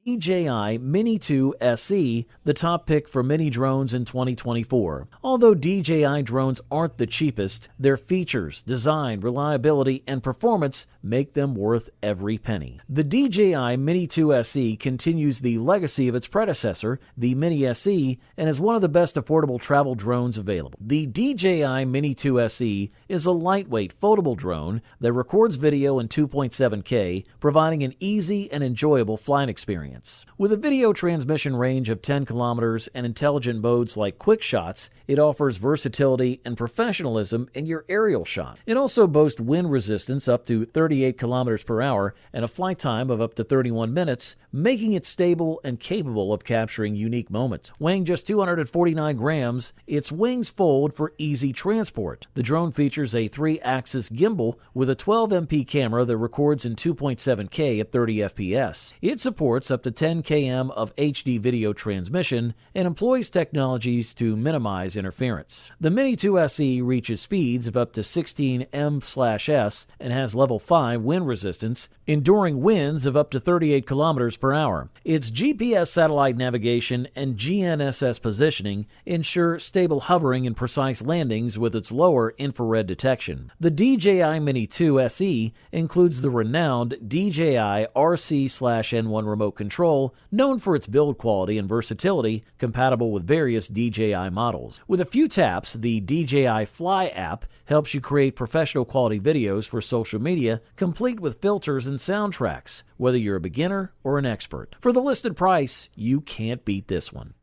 DJI Mini 2 SE, the top pick for mini drones in 2024. Although DJI drones aren't the cheapest, their features, design, reliability, and performance make them worth every penny. The DJI Mini 2 SE continues the legacy of its predecessor, the Mini SE, and is one of the best affordable travel drones available. The DJI Mini 2 SE is a lightweight, foldable drone that records video in 2.7K, providing an easy and enjoyable flight experience. With a video transmission range of 10 kilometers and intelligent modes like quick shots, it offers versatility and professionalism in your aerial shot. It also boasts wind resistance up to 38 kilometers per hour and a flight time of up to 31 minutes, making it stable and capable of capturing unique moments. Weighing just 249 grams, its wings fold for easy transport. The drone features a 3-axis gimbal with a 12MP camera that records in 2.7K at 30 FPS. It supports up to 10 km of HD video transmission and employs technologies to minimize interference. The Mini 2 SE reaches speeds of up to 16 m/s and has level 5 wind resistance, enduring winds of up to 38 kilometers per hour. Its GPS satellite navigation and GNSS positioning ensure stable hovering and precise landings with its lower infrared detection. The DJI Mini 2 SE includes the renowned DJI RC/N1 remote control, known for its build quality and versatility, compatible with various DJI models. With a few taps, the DJI Fly app helps you create professional quality videos for social media, complete with filters and soundtracks, whether you're a beginner or an expert. For the listed price, you can't beat this one.